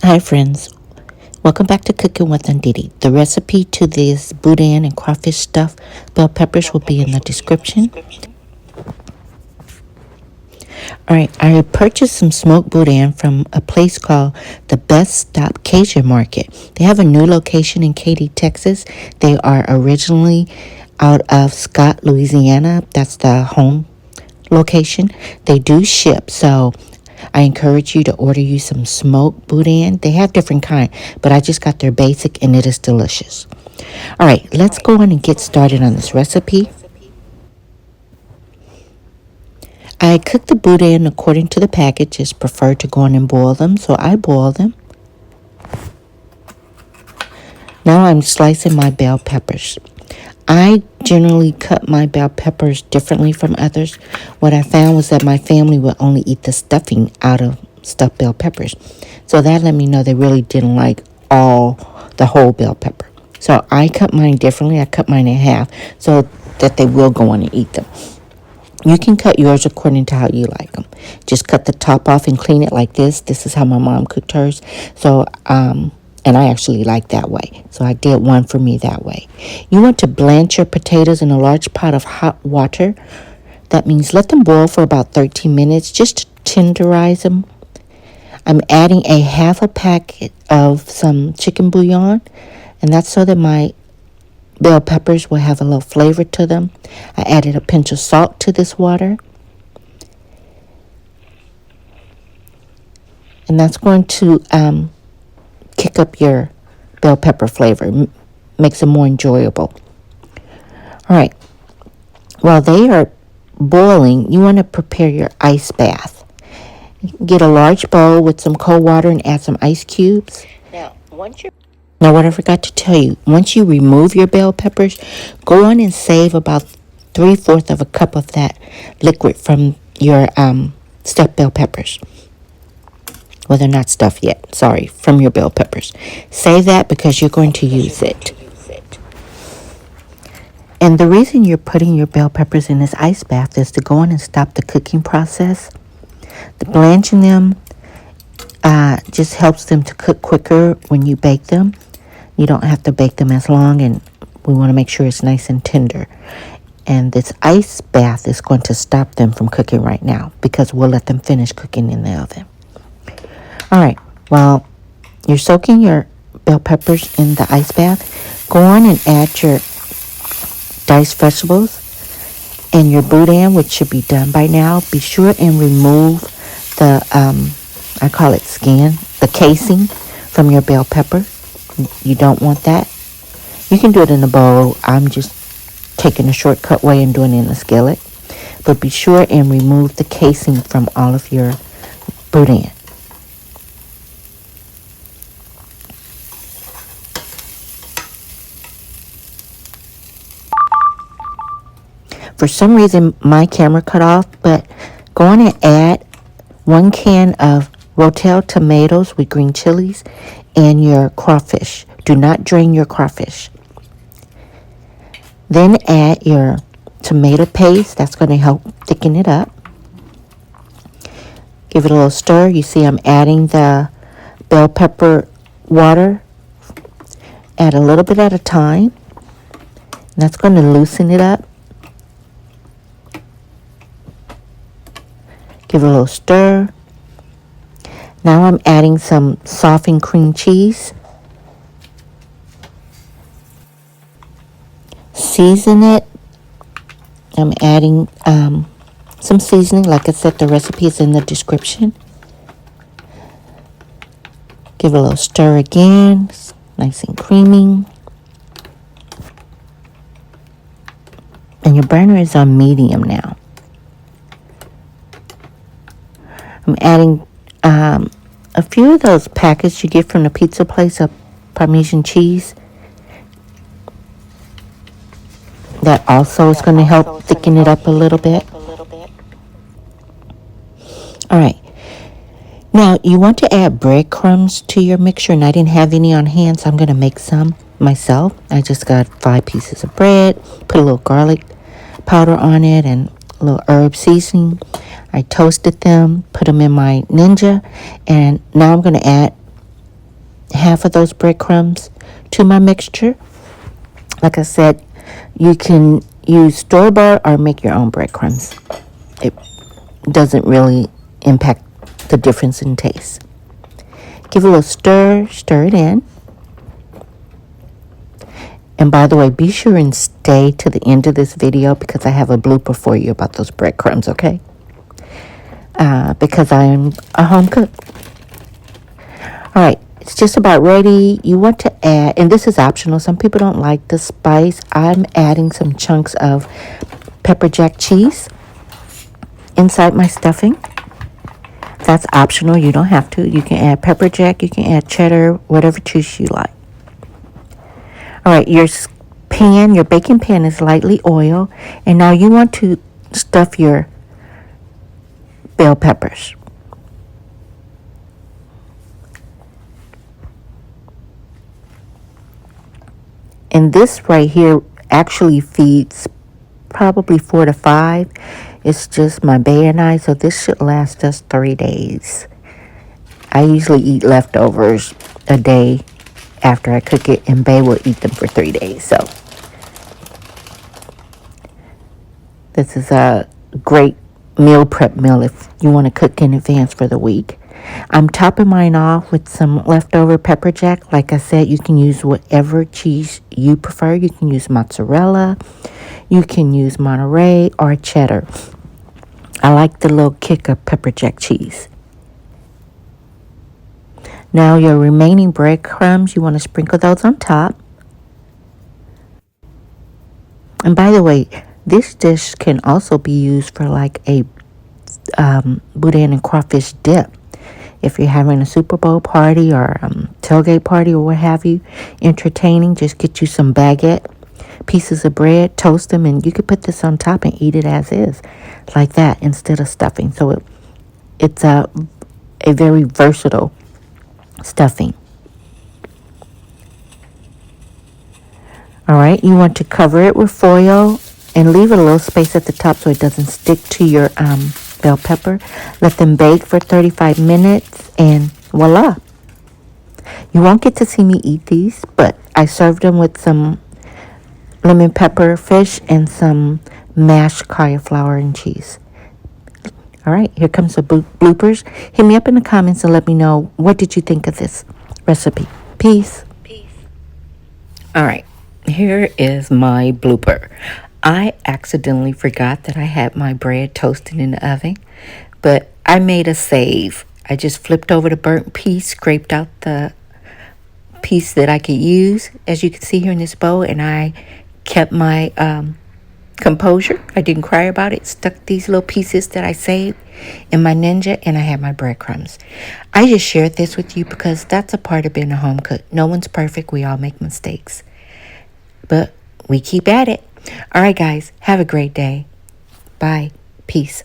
Hi friends, welcome back to Cooking with Undidi. The recipe to this boudin and crawfish stuffed bell peppers will be in the description. Alright, I purchased some smoked boudin from a place called the Best Stop Cajun Market. They have a new location in Katy, Texas. They are originally out of Scott, Louisiana. That's the home location. They do ship, so I encourage you to order you some smoked boudin. They have different kind, but I just got their basic and it is delicious. All right, let's go on and get started on this recipe. I cook the boudin according to the package. It's preferred to go on and boil them, so I boil them. Now I'm slicing my bell peppers. I generally cut my bell peppers differently from others. What I found was that my family would only eat the stuffing out of stuffed bell peppers. So that let me know they really didn't like the whole bell pepper. So I cut mine differently. I cut mine in half so that they will go on and eat them. You can cut yours according to how you like them. Just cut the top off and clean it like this. This is how my mom cooked hers. So, and I actually like that way. So I did one for me that way. You want to blanch your potatoes in a large pot of hot water. That means let them boil for about 13 minutes just to tenderize them. I'm adding a half a packet of some chicken bouillon, and that's so that my bell peppers will have a little flavor to them. I added a pinch of salt to this water. And that's going to kick up your bell pepper flavor. Makes it more enjoyable. All right. While they are boiling, you want to prepare your ice bath. Get a large bowl with some cold water and add some ice cubes. Now, what I forgot to tell you, once you remove your bell peppers, go on and save about 3/4 of a cup of that liquid from your stuffed bell peppers. Well, they're not stuffed yet. Sorry, from your bell peppers. Save that because you're going to use it. And the reason you're putting your bell peppers in this ice bath is to go on and stop the cooking process. The blanching them just helps them to cook quicker when you bake them. You don't have to bake them as long, and we want to make sure it's nice and tender. And this ice bath is going to stop them from cooking right now because we'll let them finish cooking in the oven. All right, well, you're soaking your bell peppers in the ice bath. Go on and add your diced vegetables and your boudin, which should be done by now. Be sure and remove the, I call it skin, the casing from your bell pepper. You don't want that. You can do it in a bowl. I'm just taking a shortcut way and doing it in a skillet. But be sure and remove the casing from all of your boudin. For some reason, my camera cut off, but go on and add 1 can of Rotel tomatoes with green chilies and your crawfish. Do not drain your crawfish. Then add your tomato paste. That's going to help thicken it up. Give it a little stir. You see I'm adding the bell pepper water. Add a little bit at a time. And that's going to loosen it up. Give it a little stir. Now I'm adding some softened cream cheese. Season it. I'm adding some seasoning. Like I said, the recipe is in the description. Give it a little stir again. It's nice and creamy. And your burner is on medium now. I'm adding a few of those packets you get from the pizza place of Parmesan cheese. That also is going to help thicken it up a little bit. All right. Now, you want to add breadcrumbs to your mixture, and I didn't have any on hand, so I'm going to make some myself. I just got 5 pieces of bread, put a little garlic powder on it, and a little herb seasoning. I toasted them, put them in my Ninja, and now I'm going to add half of those breadcrumbs to my mixture. Like I said, you can use store-bought or make your own breadcrumbs. It doesn't really impact the difference in taste. Give it a little stir it in. And by the way, be sure and stay to the end of this video because I have a blooper for you about those breadcrumbs, okay? Because I am a home cook. All right, it's just about ready. You want to add, and this is optional. Some people don't like the spice. I'm adding some chunks of pepper jack cheese inside my stuffing. That's optional. You don't have to. You can add pepper jack. You can add cheddar, whatever cheese you like. All right, your baking pan is lightly oiled. And now you want to stuff your bell peppers. And this right here actually feeds probably 4 to 5. It's just my bae and I, so this should last us 3 days. I usually eat leftovers a day after I cook it, and bae will eat them for 3 days. So this is a great meal prep meal if you want to cook in advance for the week. I'm topping mine off with some leftover pepper jack. Like I said, you can use whatever cheese you prefer. You can use mozzarella, you can use Monterey or cheddar. I like the little kick of pepper jack cheese. Now your remaining breadcrumbs, you want to sprinkle those on top. And by the way, this dish can also be used for like a Boudin and Crawfish dip. If you're having a Super Bowl party or tailgate party or what have you, entertaining, just get you some baguette pieces of bread, toast them, and you could put this on top and eat it as is, like that, instead of stuffing. So it's a very versatile stuffing. All right, you want to cover it with foil and leave a little space at the top so it doesn't stick to your bell pepper. Let them bake for 35 minutes and voila. You won't get to see me eat these, but I served them with some lemon pepper fish and some mashed cauliflower and cheese. All right, here comes the bloopers. Hit me up in the comments and let me know, what did you think of this recipe? Peace. All right, here is my blooper. I accidentally forgot that I had my bread toasted in the oven, but I made a save. I just flipped over the burnt piece, scraped out the piece that I could use, as you can see here in this bowl, and I kept my composure. I didn't cry about it. Stuck these little pieces that I saved in my Ninja, and I had my breadcrumbs. I just shared this with you because that's a part of being a home cook. No one's perfect. We all make mistakes, but we keep at it. All right, guys, have a great day. Bye. Peace.